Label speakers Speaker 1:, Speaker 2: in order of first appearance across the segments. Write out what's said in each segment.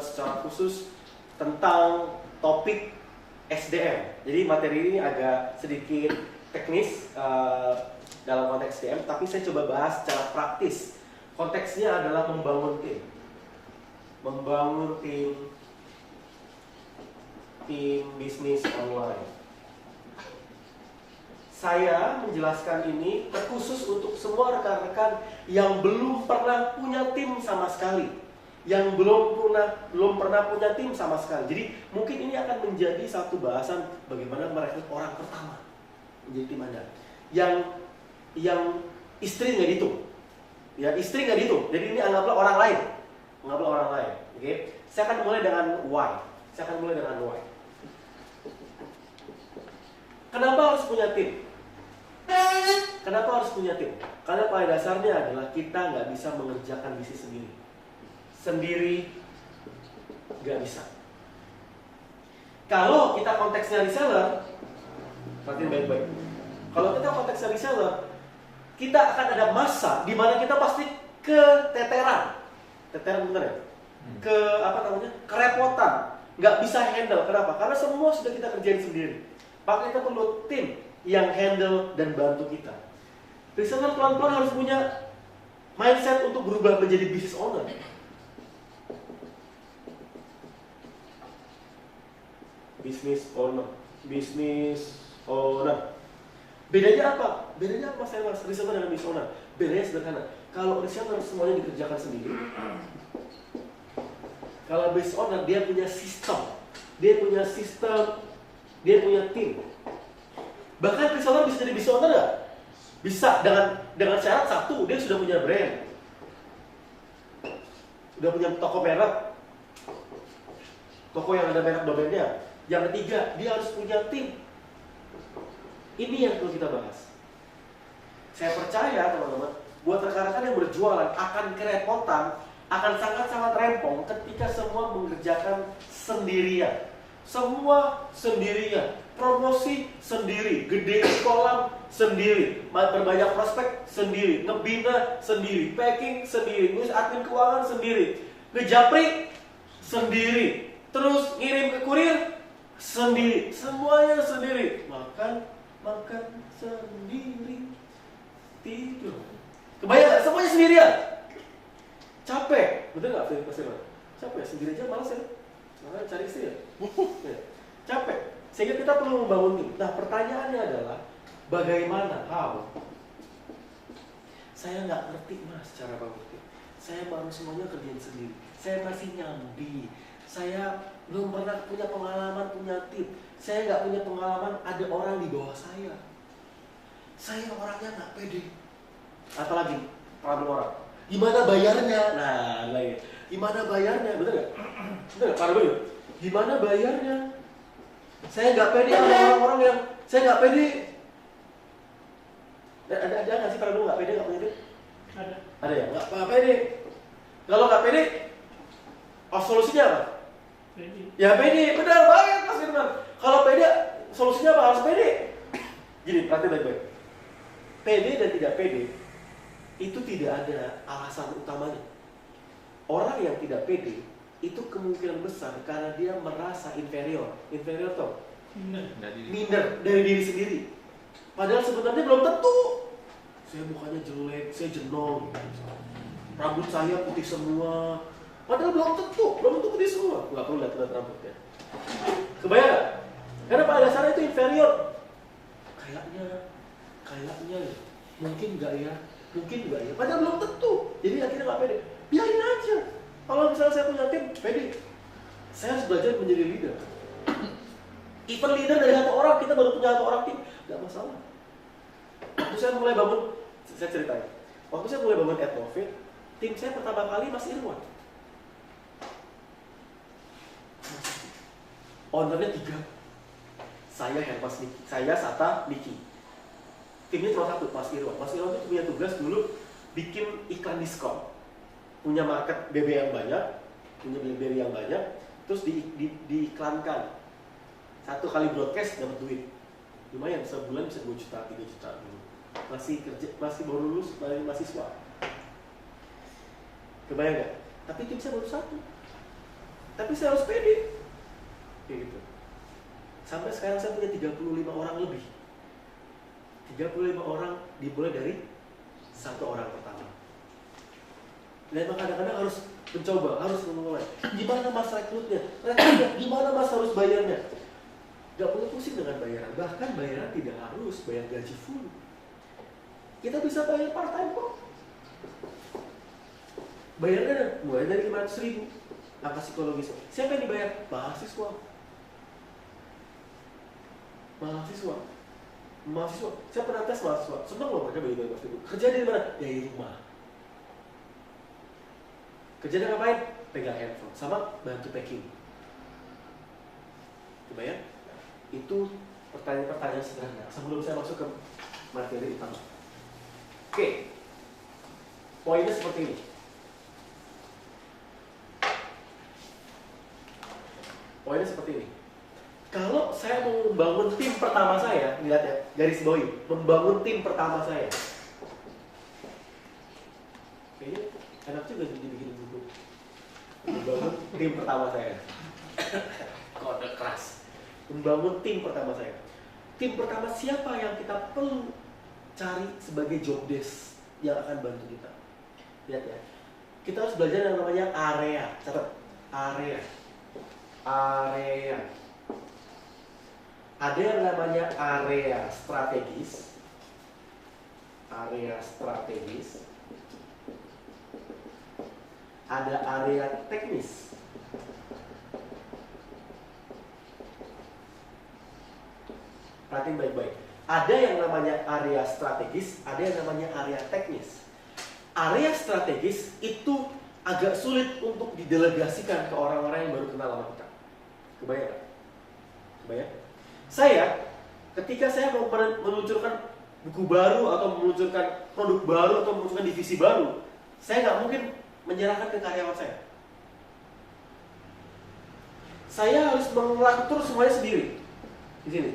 Speaker 1: secara khusus tentang topik SDM. Jadi materi ini agak sedikit teknis dalam konteks SDM, tapi saya coba bahas secara praktis. Konteksnya adalah membangun tim. Membangun tim bisnis online. Saya menjelaskan ini terkhusus untuk semua rekan-rekan yang belum pernah punya tim sama sekali, yang belum pernah punya tim sama sekali. Jadi mungkin ini akan menjadi satu bahasan bagaimana merekrut orang pertama menjadi tim Anda. Yang istri nggak dihitung, ya istri nggak dihitung. Jadi ini anggaplah orang lain, Oke? Saya akan mulai dengan why. Kenapa harus punya tim? Karena pada dasarnya adalah kita nggak bisa mengerjakan bisnis sendiri nggak bisa. Kalau kita konteksnya reseller, perhatiin baik-baik. Kalau kita konteksnya reseller, kita akan ada masa di mana kita pasti keteteran bener ya? Kerepotan, nggak bisa handle. Kenapa? Karena semua sudah kita kerjain sendiri. Maka kita perlu tim yang handle dan bantu kita. Reseller pelan-pelan harus punya mindset untuk berubah menjadi business owner. Business owner. Bedanya apa saya mas reseller dengan business owner? Bedanya sederhana. Kalau reseller semuanya dikerjakan sendiri. Kalau business owner dia punya sistem, dia punya tim. Bahkan reseller bisa jadi business owner nggak? Bisa dengan syarat satu, dia sudah punya brand, udah punya toko merek, toko yang ada merek domainnya. Yang ketiga, dia harus punya tim. Ini yang perlu kita bahas. Saya percaya teman-teman, buat rekan-rekan yang berjualan akan kerepotan, akan sangat-sangat rempong ketika semua mengerjakan sendirian. Semua sendirian, promosi sendiri, gedein kolam sendiri, berbanyak prospek sendiri, ngebina sendiri, packing sendiri, ngurus admin keuangan sendiri, ngejapri sendiri, terus ngirim ke kurir sendiri, semuanya sendiri, makan sendiri, tidur. Kebayang gak? Semuanya sendirian. Capek, betul gak? Capek, sendiri aja malas ya. Makanya cari istri ya. Capek. Sehingga kita perlu membangun tim. Nah pertanyaannya adalah bagaimana? How? Saya nggak ngerti mas cara bangun tim. Saya baru semuanya kerjain sendiri. Saya masih nyambi. Saya belum pernah punya pengalaman punya tim. Saya nggak punya pengalaman ada orang di bawah saya. Saya orangnya nggak pede. Apalagi problem orang. Gimana bayarnya? Nah lagi. Gimana bayarnya? Betul nggak? Betul nggak? Parah banget. Gimana bayarnya? Saya nggak pede sama orang-orang yang saya nggak pede. Ada nggak sih para dulu nggak pede nggak punya tim? Ada ya? Nggak pede. Kalau nggak pede, solusinya apa?
Speaker 2: Pede.
Speaker 1: Ya pede, benar banget Mas Firman. Kalau pede, solusinya apa? Harus pede. Gini, perhatian baik-baik. Pede dan tidak pede itu tidak ada alasan utamanya. Orang yang tidak pede itu kemungkinan besar karena dia merasa inferior tuh, minder dari diri sendiri. Padahal sebenarnya belum tentu. Saya mukanya jelek, saya jenong, rambut saya putih semua. Padahal belum tentu putih semua. Nggak perlu lihat rambutnya. Kebayang nggak? Karena pada dasarnya itu inferior. Kayaknya ya. Mungkin nggak ya. Padahal belum tentu. Jadi akhirnya nggak pede. Biarin aja. Kalau misalnya saya punya tim, pede. Saya harus belajar menjadi leader. Even leader dari satu orang, kita baru punya satu orang tim, nggak masalah. Waktu saya mulai bangun, saya ceritain. Waktu saya mulai bangun Adnovate, tim saya pertama kali Mas Irwan. Ownernya 3. Saya Hermas Niki, saya Sata Niki. Timnya cuma 1, Mas Irwan. Mas Irwan itu punya tugas dulu bikin iklan diskon. Punya market BB yang banyak, terus diiklankan. 1 kali broadcast dapat duit. Lumayan, sebulan bisa 2 juta, 3 juta dulu. Masih kerja, masih baru lulus, masih mahasiswa. Kebayang gak? Tapi tim saya baru 1. Tapi saya harus pede. Kayak gitu. Sampai sekarang saya punya 35 orang lebih. 35 orang dimulai dari satu orang pertama. Dan kadang-kadang harus mencoba, harus memulai. Gimana mas rekrutnya? Gimana mas harus bayarnya? Gak perlu pusing dengan bayaran. Bahkan bayaran tidak harus bayar gaji full. Kita bisa bayar part time kok. Bayarnya mulai dari 500.000. Angka psikologis. Siapa yang dibayar? Mahasiswa. Saya pernah tes mahasiswa. Senang loh mereka bayar waktu itu. Kerja di mana? Ya di rumah. Kerjanya ngapain? Pegang handphone sama bantu packing. Kebayang? Itu pertanyaan-pertanyaan sederhana sebelum saya masuk ke materi utama. Oke. Poinnya seperti ini. Kalau saya mau membangun tim pertama saya, lihat ya, garis bawahi, membangun tim pertama saya. Kayaknya enak juga jadi bikin buku. Membangun tim pertama saya. Kode keras. Membangun tim pertama saya. Tim pertama siapa yang kita perlu cari sebagai job desk yang akan bantu kita? Lihat ya. Kita harus belajar yang namanya area. Catat. Area. Ada yang namanya area strategis. Ada area teknis. Perhatiin baik-baik. Ada yang namanya area strategis, ada yang namanya area teknis. Area strategis itu agak sulit untuk didelegasikan ke orang-orang yang baru kenal sama kita. Kebayang? Saya, ketika saya mau meluncurkan buku baru atau meluncurkan produk baru atau meluncurkan divisi baru, saya nggak mungkin menyerahkan ke karyawan saya. Saya harus mengatur semuanya sendiri. Di sini.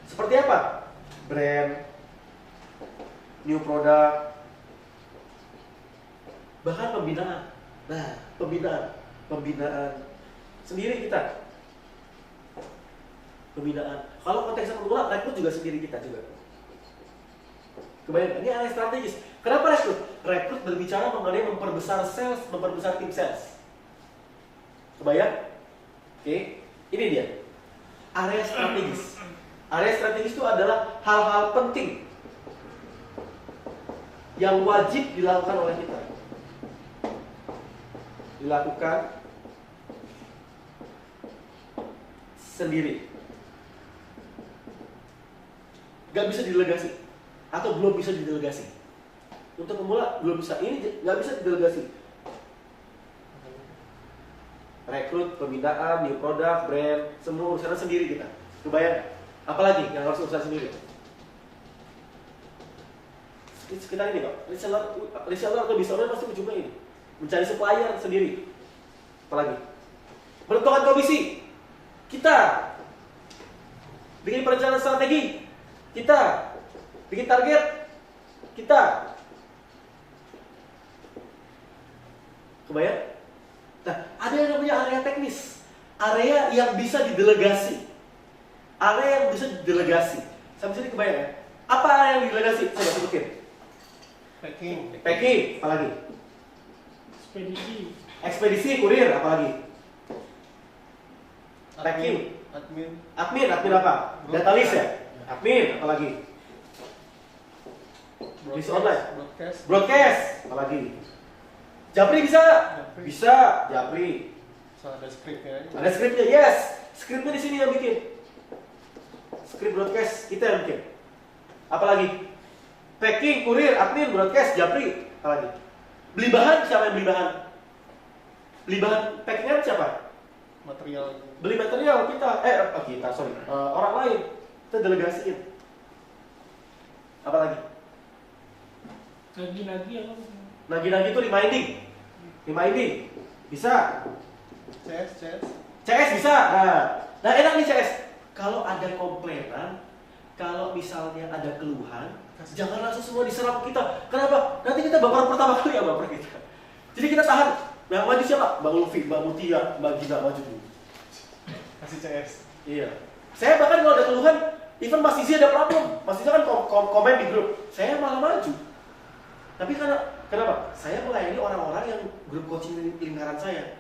Speaker 1: Seperti apa? Brand, new product, bahkan pembinaan. Nah, pembinaan sendiri kita. Pembinaan. Kalau konteksnya pemula, rekrut juga sendiri kita juga. Kebayang, ini area strategis. Kenapa rekrut? Rekrut berbicara mengenai memperbesar sales, memperbesar tim sales. Kebayang? Oke, ini dia. Area strategis. Area strategis itu adalah hal-hal penting yang wajib dilakukan oleh kita. Dilakukan sendiri. Gak bisa didelegasi atau belum bisa didelegasi. Untuk pemula belum bisa. Ini gak bisa didelegasi. Rekrut, pembinaan, new product, brand, semua urusan sendiri kita. Kebayang? Apalagi yang harus urusan sendiri? Sekitar ini kok. Reseller atau reseller pasti ujungnya ini. Mencari supplier sendiri. Apalagi? Menentukan komisi. Kita. Bikin perencanaan strategi. Kita. Bikin target. Kita. Kebayang? Nah, ada yang namanya area teknis. Area yang bisa didelegasi. Area yang bisa didelegasi. Sampai sini kebayang ya? Apa area yang didelegasi? Coba sebutin. Packing, apalagi? Ekspedisi, kurir, apalagi? Packing. Admin apa? Data list ya? Admin, apalagi? List online. Broadcast, apalagi? Japri bisa? Bisa, Japri.
Speaker 2: Ada skripnya.
Speaker 1: Ada skripnya, yes. Skripnya di sini yang bikin. Skrip broadcast kita yang bikin. Apalagi? Packing, kurir, admin, broadcast, Japri, apalagi? Beli bahan, siapa yang beli bahan? Beli bahan packingan siapa?
Speaker 2: Material.
Speaker 1: Beli material kita, orang lain. Kita delegasiin. Apalagi?
Speaker 3: Nagi-nagi apa?
Speaker 1: Nagi-nagi itu reminding. Bisa. CS bisa. Nah enak nih CS. Kalau ada komplainan, kalau misalnya ada keluhan, jangan langsung semua diserap kita. Kenapa? Nanti kita baper pertama kali ya baper kita. Jadi kita tahan. Yang maju siapa? Mbak Ulfi, Mbak Mutia, Mbak Gina maju dulu.
Speaker 2: Kasih CS.
Speaker 1: Iya. Saya bahkan kalau ada keluhan, even Mas Izi ada problem. Mas Izi kan komen di grup, saya malah maju. Tapi kenapa? Saya melayani orang-orang yang grup coaching lingkaran saya.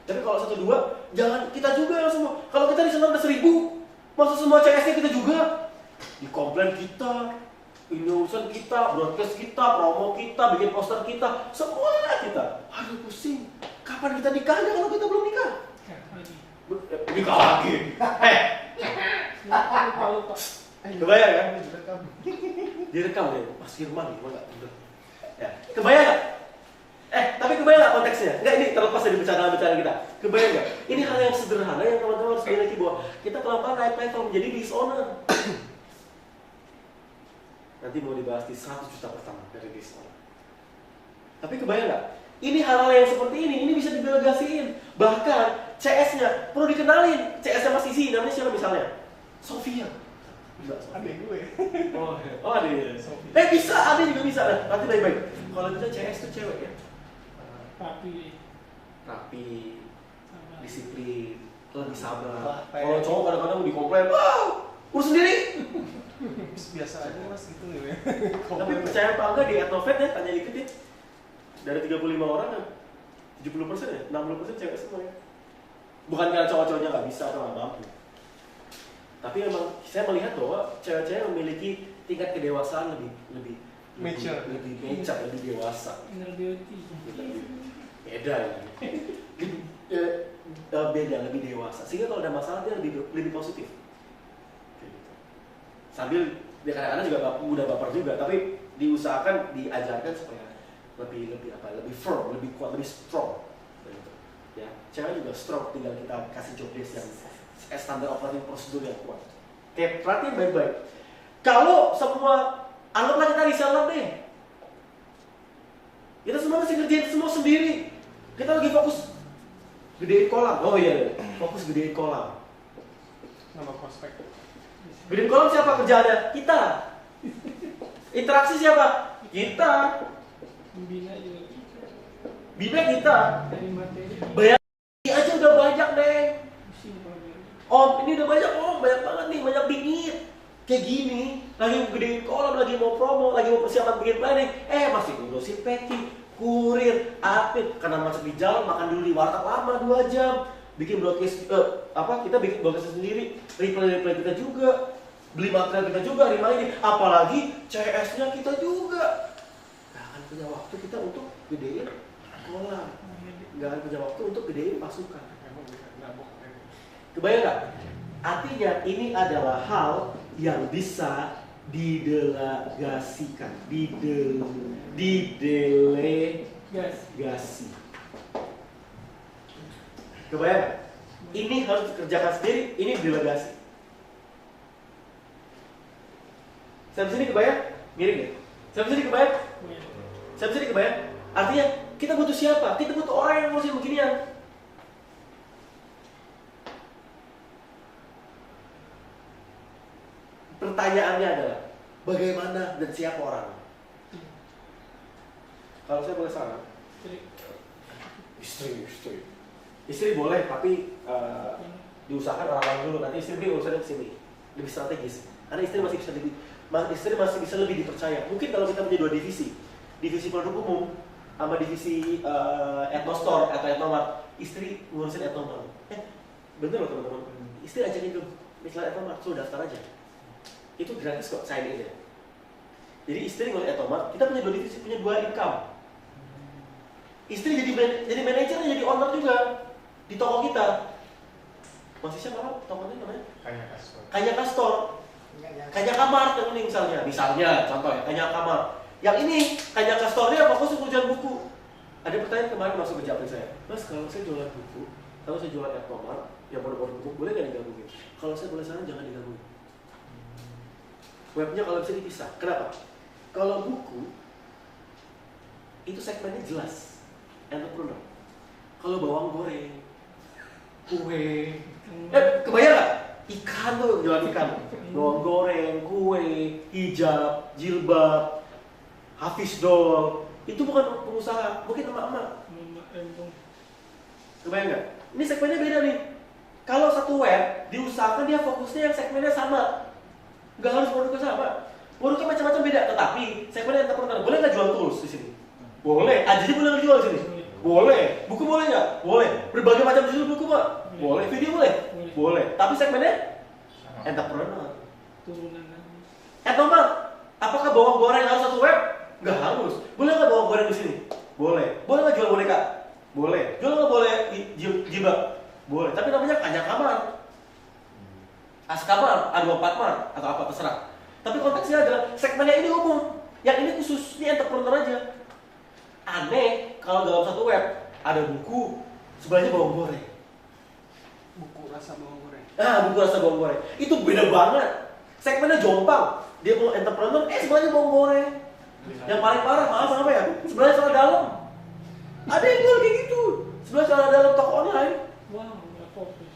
Speaker 1: Tapi kalau 1-2, jangan kita juga yang semua. Kalau kita di sana ada 1000, masa semua CS-nya kita juga? Dikomplain kita, ini urusan kita, broadcast kita, promo kita, bikin poster kita, semua kita. Aduh pusing. Kapan kita nikahnya kalau kita belum nikah? Nikah lagi.
Speaker 2: Lupa.
Speaker 1: Kebayang kan?
Speaker 2: Direkam.
Speaker 1: Direkam deh, Mas Firman nih, enggak bener. Ya, kebayang nggak? Tapi kebayang nggak konteksnya? Enggak, ini terlepas dari bercanda-bercanda kita. Kebayang nggak? Ini hal yang sederhana yang teman-teman harus miliki bahwa kita pelan-pelan naik level menjadi dishonor. Nanti mau dibahas di 100 juta pertama dari dishonor. Tapi kebayang nggak? Ini hal-hal yang seperti ini bisa didelegasiin. Bahkan CS-nya perlu dikenalin. CS-nya Mas Isi, namanya siapa misalnya? Sofia.
Speaker 2: Adik gue.
Speaker 1: Oh, adik. Bisa, adik juga bisa. Nanti baik-baik. Kalau kita CS itu cewek ya. Rapi, disiplin, lebih sabar. Kalau cowok kadang-kadang dikomplain, urus sendiri.
Speaker 2: Biasa aja Mas gitu ya.
Speaker 1: Tapi percaya apa enggak di Etnovet ya, tanya dikit ya. Dari 35 orang kan 70% ya, 60% cewek semua ya. Bukan karena cowok-cowoknya nggak bisa atau nggak mampu. Tapi memang saya melihat bahwa cewek-cewek memiliki tingkat kedewasaan lebih mature, lebih dewasa.
Speaker 3: Inner beauty.
Speaker 1: Beda ya. Beda, lebih dewasa. Sehingga kalau ada masalah dia lebih positif. Sambil dia kadang-kadang juga mudah baper juga, tapi diusahakan diajarkan supaya lebih firm, lebih kuat, lebih strong. Ya, cewek juga strong, tinggal kita kasih job desk yang standar operating prosedur yang kuat. Oke, perhatiin baik-baik. Kalau semua, anggaplah kita reseller deh. Kita semua masih ngerjain semua sendiri. Kita lagi fokus gedein kolam. Oh iya, fokus gedein kolam.
Speaker 2: Nama prospek.
Speaker 1: Gedein kolam siapa kerjaannya? Kita. Interaksi siapa? Kita.
Speaker 3: Bina juga.
Speaker 1: Bina kita.
Speaker 3: Dari materi.
Speaker 1: Bayar aja udah banyak deh.
Speaker 3: Pusing banget.
Speaker 1: Om, ini udah banyak banget nih, banyak bingit. Kayak gini, lagi gedein kolam, lagi mau promo, lagi mau persiapan bikin planning. Masih ngurusin packing, kurir, admin. Karena macet di jalan, makan dulu di warteg lama 2 jam. Bikin broadcast, kita bikin broadcast sendiri. Replay kita juga. Beli material kita juga, reminder. Apalagi CS-nya kita juga. Gak akan punya waktu kita untuk gedein kolam. Gak akan punya waktu untuk gedein pasukan. Kebayang gak? Artinya ini adalah hal yang bisa didelegasikan, didelegasi. Kebayang gak? Ini harus dikerjakan sendiri, ini delegasi. Sampai sini kebayang? Miring ya? Sampai sini kebayang? Sampai sini kebayang? Artinya kita butuh siapa? Kita butuh orang yang ngurusin beginian. Pertanyaannya adalah bagaimana dan siapa orang? Kalau saya boleh saran, istri boleh, tapi diusahakan orang dulu. Nanti istri urusannya ke sini, lebih strategis. Karena istri masih bisa lebih dipercaya. Mungkin kalau kita punya 2 divisi produk umum sama divisi Etnostore atau Etnomart, istri ngurusin Etnomart. Bener loh teman-teman. Istri ajakin dulu, misalnya Etnomart, suruh daftar aja. Itu gratis kok, sign in ya. Jadi istri ngurus Etnomart, kita punya 2 divisi, punya 2 income. Istri jadi manajer, jadi owner juga di toko kita. Masih siapa tokonya namanya? Kanya Kastor. Kanya Kamar yang ini misalnya contoh ya, Kanya Kamar. Yang ini Kanya Kastornya fokus untuk jualan buku. Ada pertanyaan kemarin masuk ke japri saya, Mas kalau saya jualan buku, kalau saya jualan Etnomart, yang produk-produk buku boleh nggak digabungin? Kalau saya boleh saran jangan digabungin. Webnya kalau bisa dipisah. Kenapa? Kalau buku itu segmennya jelas, entrepreneur. Kalau bawang goreng, kue, kebayang nggak? Ikan tuh jualan ikan, bawang goreng, kue, hijab, jilbab, hafiz doll. Itu bukan pengusaha, mungkin emak-emak. Kebayang nggak? Ini segmennya beda nih. Kalau satu web, diusahakan dia fokusnya yang segmennya sama. Nggak harus produknya sama. Produknya macam-macam beda, tetapi segmennya entrepreneur. Boleh nggak jual tools di sini? Boleh. Aja boleh nggak jual di sini? Boleh. Buku boleh nggak? Boleh. Berbagai macam judul buku Pak? Boleh. Video boleh? Boleh. Tapi segmennya entrepreneur.
Speaker 3: Turunan lagi.
Speaker 1: Nomor, apakah bawang goreng harus satu web? Nggak harus. Boleh nggak bawang goreng di sini? Boleh. Boleh nggak jual boneka? Boleh. Jual nggak boleh jilbab? Boleh. Tapi namanya Kanya Kamar, Askamar, A24 Mar, atau apa terserah. Tapi konteksnya adalah segmennya ini umum, yang ini khusus, ini entrepreneur aja. Aneh kalau dalam satu web ada buku sebelahnya bawang goreng.
Speaker 2: Buku rasa bawang goreng.
Speaker 1: Buku rasa bawang goreng. Itu beda banget. Segmennya jompang. Dia mau entrepreneur, sebelahnya bawang goreng. Yang paling parah, maaf apa ya? Sebelahnya celana dalam. Ada yang jual kayak gitu. Sebelah celana dalam toko online.
Speaker 3: Wow, nggak fokus.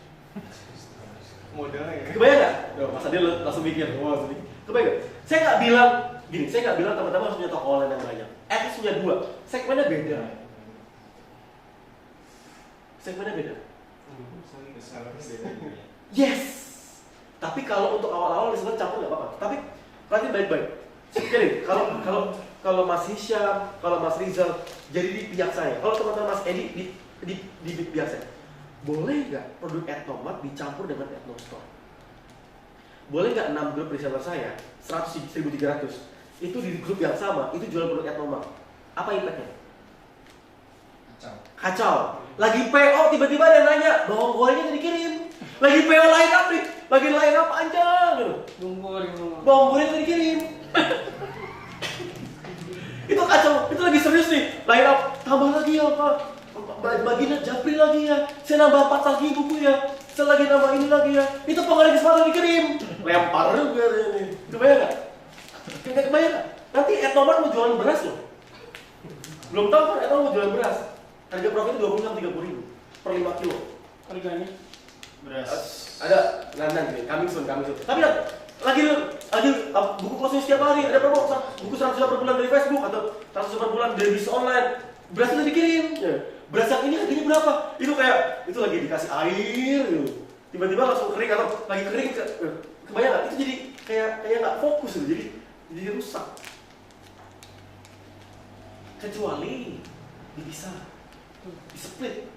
Speaker 2: Modelnya ya.
Speaker 1: Kebayang nggak? Masa dia langsung mikir. Kebayang nggak? Saya nggak bilang gini. Saya nggak bilang teman-teman harus punya toko online yang banyak. At least punya 2. Segmennya beda. Segmennya beda. Yes. Tapi kalau untuk awal-awal disebut campur nggak apa-apa. Tapi perhatiin baik-baik. Jadi kalau Mas Hisham, kalau Mas Rizal jadi di pihak saya. Kalau teman-teman Mas Edi di pihak saya. Boleh nggak produk Ethnomat dicampur dengan Ethnostore? Boleh nggak 6 grup reseller saya 100.300 itu di grup yang sama itu jual produk Ethnomat? Apa impactnya? Kacau. Lagi PO tiba-tiba ada yang nanya bawang gorengnya dikirim. Lagi PO line up nih, lagi line up panjang gitu. Bawang goreng dikirim. Itu kacau, itu lagi serius nih. Line up tambah lagi ya Pak. Bagian Japri lagi ya. Saya nambah 4 lagi buku ya. Saya lagi nambah ini lagi ya. Itu pengarang kesempatan dikirim. Lempar juga ini. Kebayang nggak? Kayak kebayang nggak? Nanti Ethnomat mau jualan beras loh. Belum tahu kan Ethnomat mau jualan beras. Harga profitnya 20-30 ribu per 5 kilo.
Speaker 3: Harganya?
Speaker 1: Beras. Ada nanti coming soon. Tapi lagi buku closing setiap hari ada promo buku 100 per bulan dari Facebook atau 100 per bulan dari bisnis online. Beras itu dikirim. Ya. Beras yang ini harganya berapa? Itu kayak itu lagi dikasih air gitu. Tiba-tiba langsung kering atau lagi kering kebayang nggak? Itu jadi kayak nggak fokus gitu. Jadi rusak. Kecuali dipisah, di-split.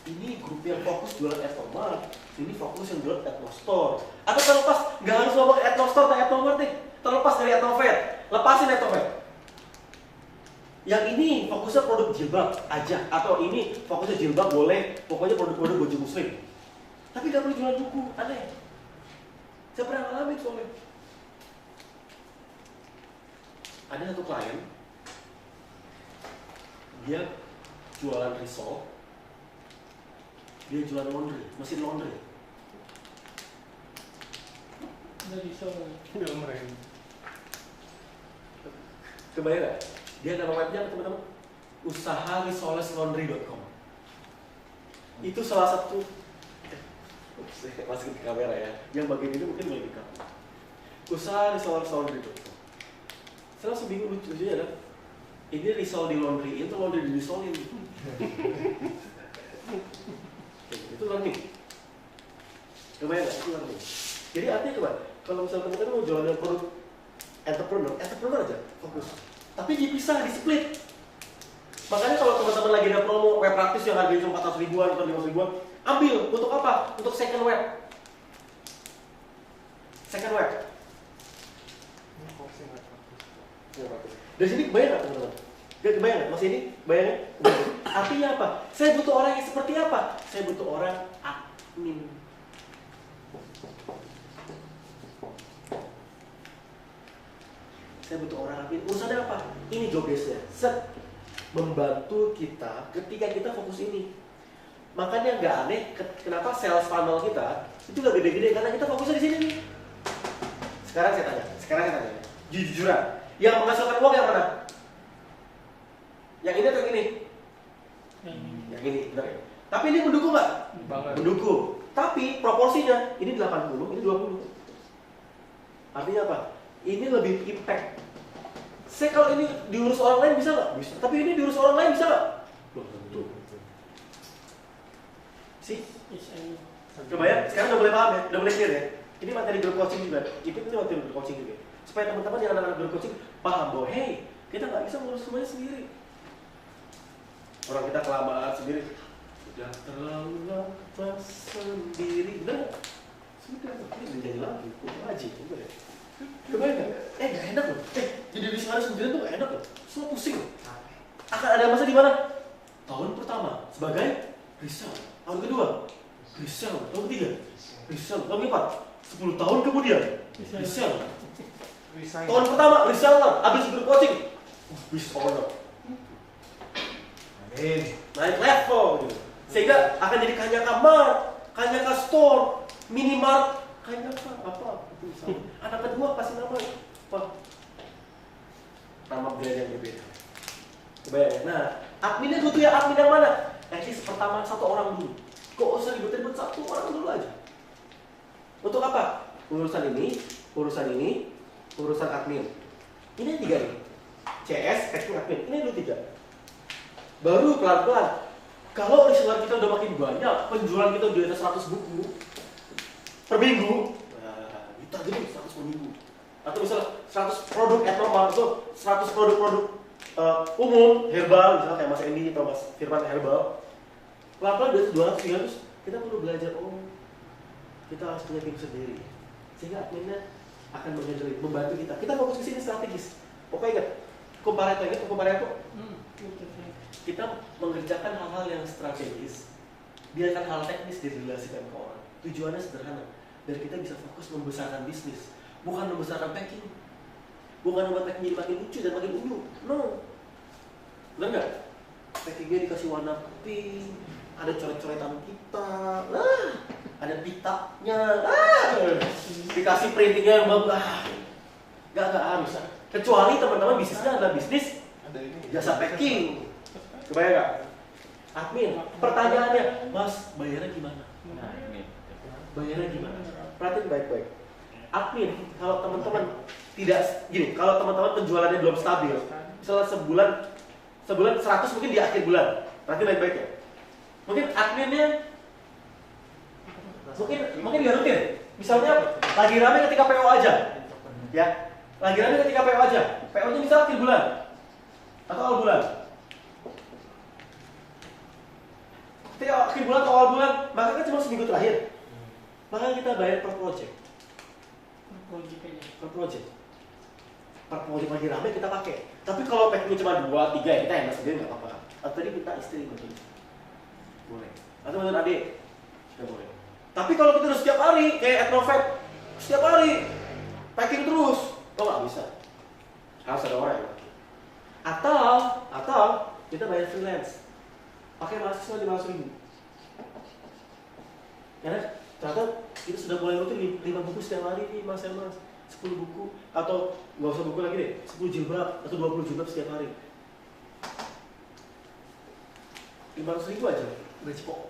Speaker 1: Ini grup yang fokus jualan Ethnomat, ini fokus yang jualan Ethnostore. Atau terlepas, nggak harus ngomong Ethnostore atau Ethnomat nih. Terlepas dari Ethnofair, lepasin Ethnofair. Yang ini fokusnya produk jilbab aja, atau ini fokusnya jilbab boleh, pokoknya produk-produk baju muslim. Tapi nggak perlu jualan buku, aneh. Saya pernah ngalamin soalnya. Ada satu klien, dia jualan risol. Dia jualan laundry, mesin laundry.
Speaker 3: Dari Solo.
Speaker 2: Film keren.
Speaker 1: Kebayang gak? Dia nama webnya apa teman-teman? Usaharisoleslaundry.com. Itu salah satu. Saya masukin ke kamera ya. Yang bagian ini mungkin boleh dekat. Usaharisoleslaundry.com. Saya langsung bingung lucunya adalah ini risol di laundry, itu laundry di risolin. Itu learning. Kebayang gak? Itu learning. Jadi artinya coba, kalau misalnya teman-teman mau jualan produk entrepreneur aja, fokus. Tapi dipisah, di-split. Makanya kalau teman-teman lagi ada promo web praktis yang harganya cuma 400 ribuan atau 500 ribuan, ambil. Untuk apa? Untuk second web. Second web. Dari sini kebayang gak teman-teman? Gak kebayang gak? Mas ini bayangnya? Artinya apa? Saya butuh orang yang seperti apa? Saya butuh orang admin. Saya butuh orang admin. Urusannya apa? Ini job desk-nya. Set. Membantu kita ketika kita fokus ini. Makanya nggak aneh kenapa sales funnel kita itu nggak gede-gede karena kita fokusnya di sini nih. Sekarang saya tanya. Jujuran. Yang menghasilkan uang yang mana? Yang ini atau yang ini? Yang ini, benar ya? Tapi ini mendukung nggak?
Speaker 2: Banget.
Speaker 1: Mendukung. Tapi proporsinya ini 80, ini 20. Artinya apa? Ini lebih impact. Saya kalau ini diurus orang lain bisa nggak? Bisa. Tapi ini diurus orang lain bisa nggak? Belum tentu. sih?
Speaker 3: SIU.
Speaker 1: Coba ya, sekarang udah mulai paham ya, udah mulai clear ya. Ini materi grup coaching juga, itu materi grup coaching juga. Supaya teman-teman yang anak-anak grup coaching paham bahwa hey, kita nggak bisa ngurus semuanya sendiri. Orang kita kelamaan sendiri, sudah terlalu lama sendiri, bener nggak? Sudah, ini menjadi lagi, wajib juga ya. Kebayang nggak? Nggak enak loh. Jadi di sana sendiri tuh nggak enak loh. Semua pusing loh. Akan ada masa di mana? Tahun pertama sebagai risau, tahun kedua risau, tahun ketiga risau, tahun keempat 10 tahun kemudian risau.
Speaker 2: Resign.
Speaker 1: Tahun pertama risau lah, habis grup coaching, bisa owner.
Speaker 2: Amin.
Speaker 1: Naik level gitu. Sehingga akan jadi Kanyaka Mart, Kanyaka Store, Minimart, Kanyaka apa? Anak kedua kasih nama apa? Nama brand yang berbeda. Kebayang ya? Nah, adminnya butuh ya admin yang mana? At least pertama satu orang dulu. Kok usah ribet-ribet, satu orang dulu aja. Untuk apa? Urusan ini, urusan admin. Ini 3 nih. CS, teknik admin. Ini dulu 3. Baru pelan-pelan. Kalau reseller kita udah makin banyak, penjualan kita udah di atas 100 buku per minggu, nah, kita jadi 100 per minggu. Atau misalnya 100 produk abnormal, atau 100 produk-produk umum, herbal, misalnya kayak Mas Endi atau Mas Firman herbal. Pelan-pelan dari 200-300, kita perlu belajar, kita harus punya tim sendiri. Sehingga adminnya akan membantu kita. Kita fokus ke sini strategis. Pokoknya ingat, Compareto, kita mengerjakan hal-hal yang strategis, biarkan hal teknis direlasikan ke orang. Tujuannya sederhana, dan kita bisa fokus membesarkan bisnis, bukan membesarkan packing, bukan membuat packing jadi makin lucu dan makin unyu. No, benar nggak? Packingnya dikasih warna pink, ada coret-coretan kita, ada pitanya, dikasih printingnya yang bagus, nggak harus. Kecuali teman-teman bisnisnya adalah bisnis jasa packing. Kebayang nggak? Admin, pertanyaannya, Mas, bayarnya gimana? Bayarnya gimana? Perhatiin baik-baik. Admin, kalau teman-teman tidak gini, kalau teman-teman penjualannya belum stabil, misalnya sebulan 100 mungkin di akhir bulan. Perhatiin baik-baik ya. Mungkin adminnya mungkin nggak rutin. Misalnya lagi rame ketika PO aja, ya. Lagi rame ketika PO aja. PO-nya bisa akhir bulan atau awal bulan. Ketika akhir bulan atau awal bulan, maka kan cuma seminggu terakhir. Maka kita bayar per project. Per project lagi rame kita pakai. Tapi kalau packingnya cuma 2, 3 ya kita enak sendiri nggak apa-apa. Atau tadi minta istri bantuin, boleh. Atau bantuin adik, juga boleh. Tapi kalau kita udah setiap hari kayak Etnovet, setiap hari packing terus, nggak bisa. Harus ada orang yang lagi. Atau kita bayar freelance, pakai mahasiswa 500.000. Ya, ternyata kita sudah mulai rutin 5 buku setiap hari nih mas, 10 buku, atau nggak usah buku lagi deh, 10 jilbab atau 20 jilbab setiap hari. 500.000 aja, gaji pokok.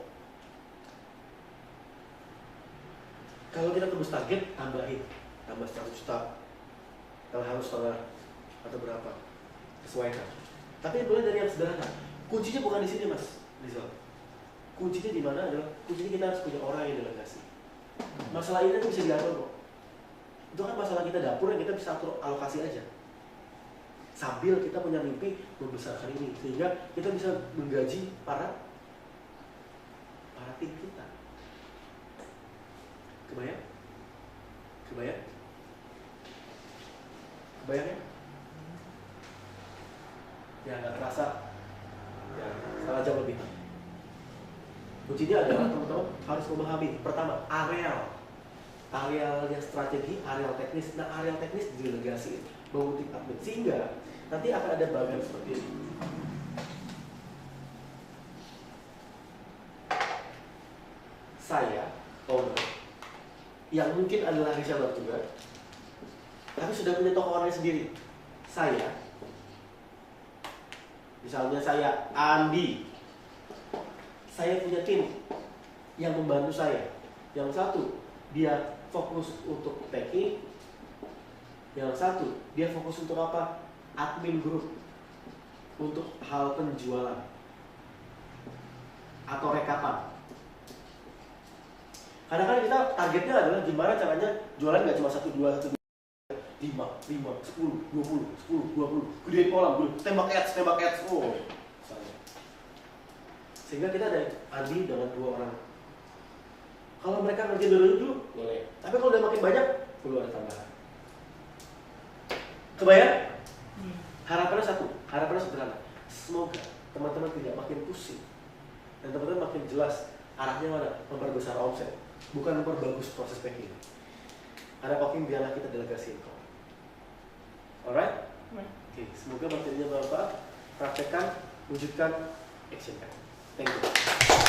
Speaker 1: Kalau kita tembus target, tambah 100 juta. Kalau harus setengah atau berapa, sesuaikan. Tapi mulai dari yang sederhana. Kuncinya bukan di sini mas Rizal. Kuncinya di mana adalah kuncinya kita harus punya orang yang delegasi. Masalah ini bisa diatur kok. Itu kan masalah kita dapur yang kita bisa atur alokasi aja. Sambil kita punya mimpi membesarkan ini, sehingga kita bisa menggaji para tim kita. Kebayang? Kebayang ya? Ya nggak terasa. Ya, setengah jam lebih. Kuncinya adalah teman-teman harus memahami pertama arealnya strategi, areal teknis. Nah areal teknis didelegasi membentuk admin sehingga nanti akan ada bagian seperti ini. Saya owner yang mungkin adalah reseller juga, tapi sudah punya toko online sendiri. Misalnya saya Andi, saya punya tim yang membantu saya. Yang satu dia fokus untuk packing, yang satu dia fokus untuk apa? Admin grup, untuk hal penjualan atau rekapan. Karena kan kita targetnya adalah gimana caranya jualan nggak cuma 1, 2, 1, 2, 5, 10, 20, 10, 20, gedein kolam, tembak ads, oh. Misalnya. Sehingga kita ada Andi dengan 2 orang. Kalau mereka ngerjain dulu, boleh. Tapi kalau udah makin banyak, perlu ada tambahan. Kebayang? Harapannya sederhana. Semoga teman-teman tidak makin pusing dan teman-teman makin jelas arahnya mana, memperbesar omset, bukan memperbagus proses packing. Ada packing biarlah kita delegasiin kok. Alright? Oke, semoga materinya bermanfaat. Praktekkan, wujudkan, action kan. Thank you.